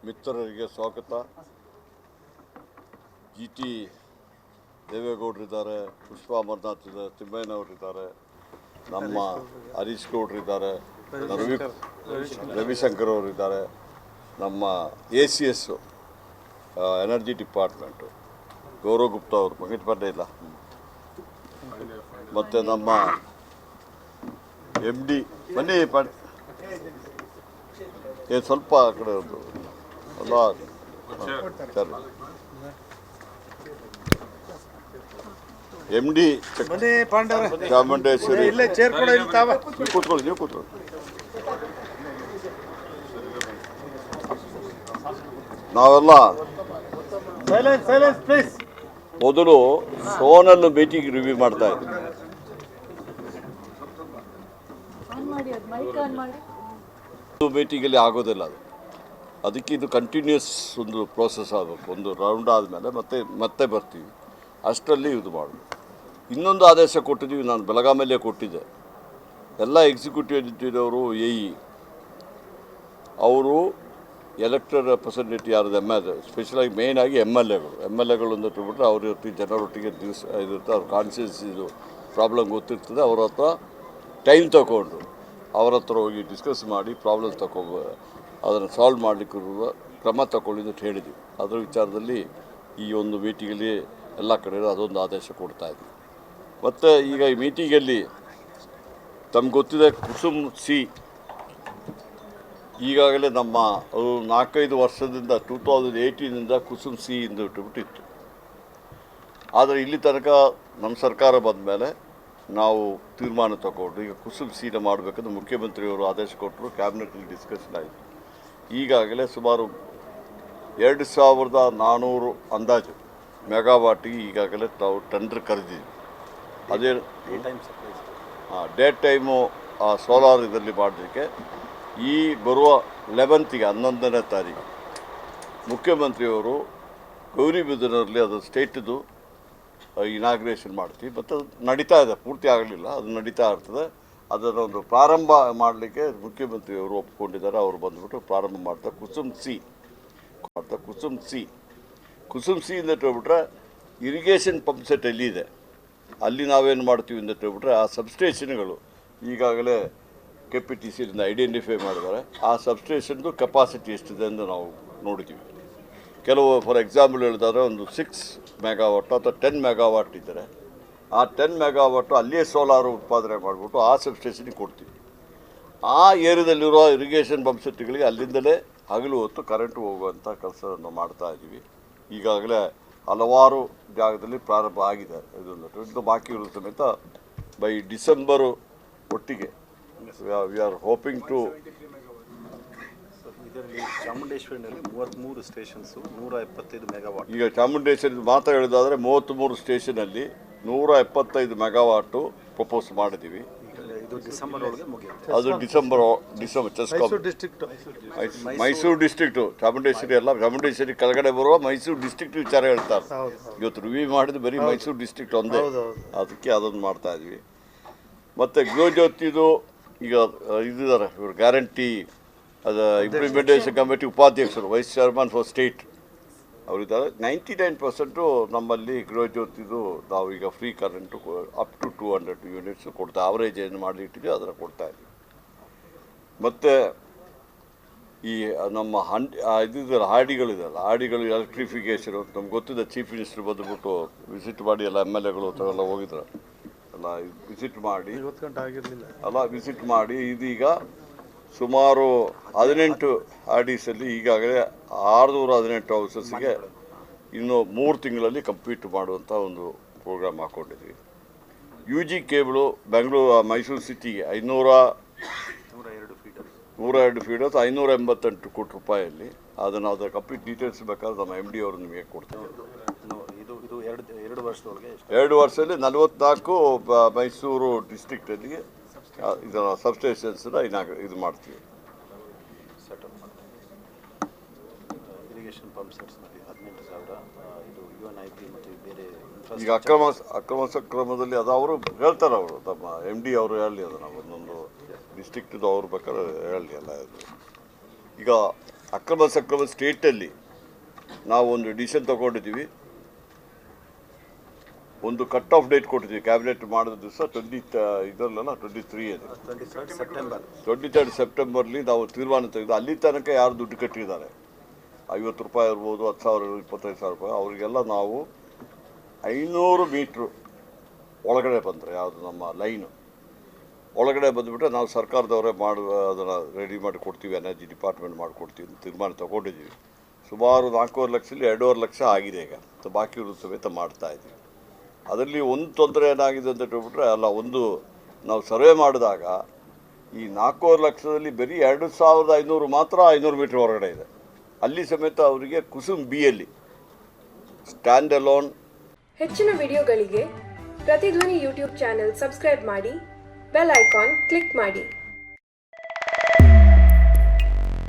ಮಿತ್ರರಿಗೆ ಸ್ವಾಗತ. G T ದೇವೇಗೌಡರಿದ್ದಾರೆ, ಪುಷ್ಪ ಅಮರನಾಥ್ ಇದ್ದಾರೆ, ತಿಮ್ಮಯ್ಯನವರಿದ್ದಾರೆ, ನಮ್ಮ ಹರೀಶ್ ಗೌಡರಿದ್ದಾರೆ, ರವಿಶಂಕರ್ ಅವರಿದ್ದಾರೆ, ನಮ್ಮ ACS energy department Gaurav Gupta ಅವರು ಮಗಿಟ್ ಬಂದೇ ಇಲ್ಲ, ಮತ್ತು ನಮ್ಮ MD ಬನ್ನಿ ಏನು ಸ್ವಲ್ಪ ಆ ಕಡೆ ಅಲ್ಲ ಸರ್, MD ಚಾಮುಂಡೇಶ್ವರಿ ಕೂತ್ಕೊಳ್ಳಿ, ನೀವು ಕೂತ್ಕೊಳ್ಳಿ. ನಾವೆಲ್ಲ ಮೊದಲು ಸೋನಲ್ ಮೀಟಿಂಗ್ ರಿವ್ಯೂ ಮಾಡ್ತಾ ಇದ್ವಿ. ಮೀಟಿಂಗಲ್ಲಿ ಆಗೋದಿಲ್ಲ ಅದಕ್ಕೆ ಇದು ಕಂಟಿನ್ಯೂಸ್ ಒಂದು ಪ್ರೋಸೆಸ್ ಆಗಬೇಕು. ಒಂದು ರೌಂಡ್ ಆದಮೇಲೆ ಮತ್ತೆ ಬರ್ತೀವಿ, ಅಷ್ಟರಲ್ಲಿ ಇದು ಮಾಡಬೇಕು. ಇನ್ನೊಂದು ಆದೇಶ ಕೊಟ್ಟಿದ್ದೀವಿ, ನಾನು ಬೆಳಗಾಮಲ್ಲೇ ಕೊಟ್ಟಿದ್ದೆ. ಎಲ್ಲ ಎಕ್ಸಿಕ್ಯೂಟಿವ್ ಎಂಟಿಟಿಯವರು ಅವರು ಎಲೆಕ್ಟೆಡ್ ರೆಪ್ರೆಸೆಂಟೇಟಿವ್ ಯಾರು ಸ್ಪೆಷಲಾಗಿ ಮೇಯ್ನಾಗಿ ಎಮ್ ಎಲ್ ಎಗಳು ಅಂತ ಬಿಟ್ಟರೆ ಅವ್ರ ಜನರೊಟ್ಟಿಗೆ ದಿವಸ ಇದಿರುತ್ತೆ, ಅವ್ರ ಕಾನ್ಸಿಯನ್ಸ್ ಇದು ಪ್ರಾಬ್ಲಮ್ ಗೊತ್ತಿರ್ತದೆ. ಅವ್ರ ಹತ್ರ ಟೈಮ್ ತಗೊಂಡು ಅವ್ರ ಹತ್ರ ಹೋಗಿ ಡಿಸ್ಕಸ್ ಮಾಡಿ ಪ್ರಾಬ್ಲಮ್ ಅದನ್ನು ಸಾಲ್ವ್ ಮಾಡಲಿಕ್ಕಿರುವ ಕ್ರಮ ತಗೊಳ್ಳಿ ಅಂತ ಹೇಳಿದ್ವಿ. ಅದರ ವಿಚಾರದಲ್ಲಿ ಈ ಒಂದು ಮೀಟಿಂಗಲ್ಲಿ ಎಲ್ಲ ಕಡೆ ಅದೊಂದು ಆದೇಶ ಕೊಡ್ತಾಯಿದ್ವಿ. ಮತ್ತು ಈಗ ಈ ಮೀಟಿಂಗಲ್ಲಿ ತಮ್ಗೆ ಗೊತ್ತಿದೆ, ಕುಸುಮ್ ಸಿ ಈಗಾಗಲೇ ನಮ್ಮ 4-5 ವರ್ಷದಿಂದ 2018 ಕುಸುಮ್ ಸಿ ಇಂದ ಬಿಟ್ಟಿತ್ತು. ಆದರೆ ಇಲ್ಲಿ ತನಕ ನಮ್ಮ ಸರ್ಕಾರ ಬಂದ ಮೇಲೆ ನಾವು ತೀರ್ಮಾನ ತಗೊಂಡು ಈಗ ಕುಸುಮ್ ಸಿನ ಮಾಡಬೇಕಂದ್ರೆ ಮುಖ್ಯಮಂತ್ರಿಯವರು ಆದೇಶ ಕೊಟ್ಟರು, ಕ್ಯಾಬಿನೆಟಲ್ಲಿ ಡಿಸ್ಕಷನ್ ಆಯಿತು. ಈಗಾಗಲೇ ಸುಮಾರು 2400 ಅಂದಾಜು ಮೆಗಾವಾಟಿಗೆ ಈಗಾಗಲೇ ನಾವು ಟೆಂಡರ್ ಕರೆದಿದ್ದೀವಿ. ಅದೇ ಡೇ ಟೈಮು ಸೋಲಾರ್ ಇದರಲ್ಲಿ ಮಾಡಲಿಕ್ಕೆ ಈ ಬರುವ 11ನೇ ತಾರೀಕು ಮುಖ್ಯಮಂತ್ರಿಯವರು ಗೌರಿಬಿದನೂರಲ್ಲಿ ಅದು ಸ್ಟೇಟ್ದು ಇನಾಗ್ರೇಷನ್ ಮಾಡ್ತೀವಿ. ಮತ್ತು ಅದು ನಡೀತಾ ಇದೆ, ಪೂರ್ತಿ ಆಗಲಿಲ್ಲ, ಅದು ನಡೀತಾ ಇರ್ತದೆ. ಅದನ್ನು ಒಂದು ಪ್ರಾರಂಭ ಮಾಡಲಿಕ್ಕೆ ಮುಖ್ಯಮಂತ್ರಿಯವರು ಒಪ್ಕೊಂಡಿದ್ದಾರೆ. ಅವರು ಬಂದುಬಿಟ್ಟು ಪ್ರಾರಂಭ ಮಾಡ್ತಾರೆ ಕುಸುಮ್ ಸಿ ಅಂತ ಹೇಳ್ಬಿಟ್ರೆ ಇರಿಗೇಷನ್ ಪಂಪ್ ಸೆಟ್ ಎಲ್ಲಿದೆ ಅಲ್ಲಿ ನಾವೇನು ಮಾಡ್ತೀವಿ ಅಂತ ಹೇಳ್ಬಿಟ್ರೆ ಆ ಸಬ್ಸ್ಟೇಷನ್ಗಳು ಈಗಾಗಲೇ KPTCಯಿಂದ ಐಡೆಂಟಿಫೈ ಮಾಡಿದ್ದಾರೆ. ಆ ಸಬ್ಸ್ಟೇಷನ್ದು ಕೆಪಾಸಿಟಿ ಎಷ್ಟಿದೆ ಎಂದು ನಾವು ನೋಡಿದ್ದೀವಿ. ಕೆಲವು ಫಾರ್ ಎಕ್ಸಾಂಪಲ್ ಹೇಳಿದಾದ್ರೆ ಒಂದು 6 ಮೆಗಾವಾಟ್ ಅಥವಾ 10 ಮೆಗಾವಾಟ್ ಇದ್ದರೆ ಆ 10 ಮೆಗಾವಾಟು ಅಲ್ಲಿಯೇ ಸೋಲಾರ್ ಉತ್ಪಾದನೆ ಮಾಡಿಬಿಟ್ಟು ಆ ಸಬ್ಸ್ಟೇಷನಿಗೆ ಕೊಡ್ತೀವಿ. ಆ ಏರಿಯಾದಲ್ಲಿರೋ ಇರಿಗೇಷನ್ ಪಂಪ್ ಸೆಟ್ಗಳಿಗೆ ಅಲ್ಲಿಂದಲೇ ಹಗಲು ಹೊತ್ತು ಕರೆಂಟು ಹೋಗುವಂಥ ಕೆಲಸವನ್ನು ಮಾಡ್ತಾ ಇದ್ದೀವಿ. ಈಗಾಗಲೇ ಹಲವಾರು ಜಾಗದಲ್ಲಿ ಪ್ರಾರಂಭ ಆಗಿದೆ. ಇದು ಬಾಕಿ ಇರೋ ಸಮೇತ ಬೈ ಡಿಸೆಂಬರು ಒಟ್ಟಿಗೆ ವಿ ಆರ್ ಹೋಪಿಂಗ್ ಟು. ಇದರಲ್ಲಿ ಚಾಮುಂಡೇಶ್ವರಿನಲ್ಲಿ 33 ಸ್ಟೇಷನ್ಸು 175 ಮೆಗಾವಾಟ್. ಈಗ ಚಾಮುಂಡೇಶ್ವರಿ ಮಾತ್ರ ಹೇಳಿದಾದರೆ 33 ಸ್ಟೇಷನಲ್ಲಿ 175 ಮೆಗಾವಾಟು ಪ್ರಪೋಸ್ ಮಾಡಿದ್ದೀವಿ. ಇದು ಡಿಸೆಂಬರ್ ಒಳಗೆ ಮುಗಿಯುತ್ತೆ. ಅದು ಡಿಸೆಂಬರ್ ಮೈಸೂರು ಡಿಸ್ಟ್ರಿಕ್ಟು, ಚಾಮುಂಡೇಶ್ವರಿ ಅಲ್ಲ, ಚಾಮುಂಡೇಶ್ವರಿ ಕೆಳಗಡೆ ಬರುವ ಮೈಸೂರು ಡಿಸ್ಟ್ರಿಕ್ಟ್ ವಿಚಾರ ಹೇಳ್ತಾರೆ. ಇವತ್ತು ರಿವ್ಯೂ ಮಾಡಿದ್ದು ಬರೀ ಮೈಸೂರು ಡಿಸ್ಟ್ರಿಕ್ಟ್ ಒಂದೇ, ಅದಕ್ಕೆ ಅದನ್ನು ಮಾಡ್ತಾ ಇದ್ವಿ. ಮತ್ತು ಗೃಹಜ್ಯೋತಿದು ಈಗ ಇದ್ದಾರೆ ಇವರು ಗ್ಯಾರಂಟಿ ಅದು ಇಂಪ್ಲಿಮೆಂಟೇಷನ್ ಕಮಿಟಿ ಉಪಾಧ್ಯಕ್ಷರು, ವೈಸ್ ಚೇರ್ಮನ್ ಫಾರ್ ಸ್ಟೇಟ್ ಅವರಿದ್ದಾರೆ. 99% ನಮ್ಮಲ್ಲಿ ಗೃಹಜ್ಯೋತಿದು ನಾವು ಈಗ free current up to 200 units ಕೊಡ್ತಾ ಅವರೇಜ್ ಏನು ಮಾಡಿಟ್ಟಿದ್ದೀವಿ ಅದನ್ನು ಕೊಡ್ತಾಯಿದ್ವಿ. ಮತ್ತು ಈ ನಮ್ಮ ಇದಿದ್ದಾರೆ ಹಾಡಿಗಳು ಎಲೆಕ್ಟ್ರಿಫಿಕೇಷನು ನಮ್ಗೆ ಗೊತ್ತಿದೆ. ಚೀಫ್ ಮಿನಿಸ್ಟರ್ ಬಂದುಬಿಟ್ಟು ವಿಸಿಟ್ ಮಾಡಿ ಎಲ್ಲ MLAಗಳು ಎಲ್ಲ ಹೋಗಿದ್ರು, ಎಲ್ಲ ವಿಸಿಟ್ ಮಾಡಿ ಇದೀಗ ಸುಮಾರು 18 RDSಲ್ಲಿ ಈಗಾಗಲೇ 618 ಹೌಸಸ್ಗೆ ಇನ್ನು 3 ತಿಂಗಳಲ್ಲಿ ಕಂಪ್ಲೀಟ್ ಮಾಡುವಂಥ ಒಂದು ಪ್ರೋಗ್ರಾಮ್ ಹಾಕ್ಕೊಂಡಿದ್ವಿ. UG ಕೇಬಲು ಮೈಸೂರು ಸಿಟಿಗೆ 102 ಫೀಟ್ 588 ಕೋಟಿ ರೂಪಾಯಲ್ಲಿ. ಅದರ ಕಂಪ್ಲೀಟ್ ಡೀಟೇಲ್ಸ್ ಬೇಕಾದ್ರೆ ನಮ್ಮ MD ಅವರು ನಿಮಗೆ ಕೊಡ್ತಾರೆ. ಇದು 2 ವರ್ಷದೊಳಗೆ 2 ವರ್ಷದಲ್ಲಿ 44 ಮೈಸೂರು ಡಿಸ್ಟ್ರಿಕ್ಟಲ್ಲಿ ಇದರ ಸಬ್ಸ್ಟೇಷನ್ಸ್ನ ಇದು ಮಾಡ್ತೀವಿ. ಇರಿಗೇಷನ್ ಪಂಪ್ ಸೆಟ್ಸ್ನಲ್ಲಿ 18,000. ಇದು UNIP ಮತ್ತು ಬೇರೆ ಈಗ ಅಕ್ರಮ ಸಕ್ರಮದಲ್ಲಿ ಅದು ಅವರು ಹೇಳ್ತಾರೆ, ಅವರು ತಮ್ಮ MD ಅವರು ಹೇಳಿ ಅದನ್ನು ಒಂದೊಂದು ಡಿಸ್ಟ್ರಿಕ್ಟದು ಅವ್ರು ಬೇಕಾದ್ರೆ ಹೇಳಿ ಎಲ್ಲ ಇದು. ಈಗ ಅಕ್ರಮ ಸಕ್ರಮ ಸ್ಟೇಟಲ್ಲಿ ನಾವು ಒಂದು ಡಿಸಿಷನ್ ತೊಗೊಂಡಿದ್ದೀವಿ, ಒಂದು ಕಟ್ ಆಫ್ ಡೇಟ್ ಕೊಟ್ಟಿದ್ದೀವಿ. ಕ್ಯಾಬಿನೆಟ್ ಮಾಡಿದ ದಿವಸ 23 ಸೆಪ್ಟೆಂಬರ್ಲಿ ನಾವು ತೀರ್ಮಾನ ತೆಗೆದು ಅಲ್ಲಿ ತನಕ ಯಾರು ದುಡ್ಡು ಕಟ್ಟಿದ್ದಾರೆ, 50 ರೂಪಾಯಿ ಇರ್ಬೋದು, 10,000 25,000 ರೂಪಾಯಿ, ಅವರಿಗೆಲ್ಲ ನಾವು 500 ಮೀಟ್ರು ಒಳಗಡೆ ಬಂದರೆ, ಯಾವುದು ನಮ್ಮ ಲೈನು ಒಳಗಡೆ ಬಂದುಬಿಟ್ರೆ ನಾವು ಸರ್ಕಾರದವರೇ ಅದನ್ನು ರೆಡಿ ಮಾಡಿ ಕೊಡ್ತೀವಿ, ಎನರ್ಜಿ ಡಿಪಾರ್ಟ್ಮೆಂಟ್ ಮಾಡಿಕೊಡ್ತೀವಿ ಅಂತ ತೀರ್ಮಾನ ತೊಗೊಂಡಿದ್ದೀವಿ. ಸುಮಾರು 4.5 ಲಕ್ಷದಲ್ಲಿ 2.5 ಲಕ್ಷ ಆಗಿದೆ ಈಗ, ಬಾಕಿ ಇರೋದು ಸಮೇತ ಮಾಡ್ತಾಯಿದ್ದೀವಿ. ಅದರಲ್ಲಿ ಒಂದು ತೊಂದರೆ ಏನಾಗಿದೆ ಅಂತ ಹೇಳ್ಬಿಟ್ರೆ, ಒಂದು ನಾವು ಸರ್ವೆ ಮಾಡಿದಾಗ ಈ 4.5 ಲಕ್ಷದಲ್ಲಿ ಬರೀ 2,500 ಮಾತ್ರ 500 ಮೀಟ್ರ್ ಹೊರಗಡೆ ಇದೆ. ಅಲ್ಲಿ ಸಮೇತ ಅವರಿಗೆ ಕುಸುಮ್ ಬಿಯಲ್ಲಿ ಸ್ಟ್ಯಾಂಡ್ ಅಲೋನ್. ಹೆಚ್ಚಿನ ವಿಡಿಯೋಗಳಿಗೆ ಪ್ರತಿಧ್ವನಿ ಯೂಟ್ಯೂಬ್ ಚಾನೆಲ್ ಸಬ್ಸ್ಕ್ರೈಬ್ ಮಾಡಿ, ಬೆಲ್ ಐಕಾನ್ ಕ್ಲಿಕ್ ಮಾಡಿ.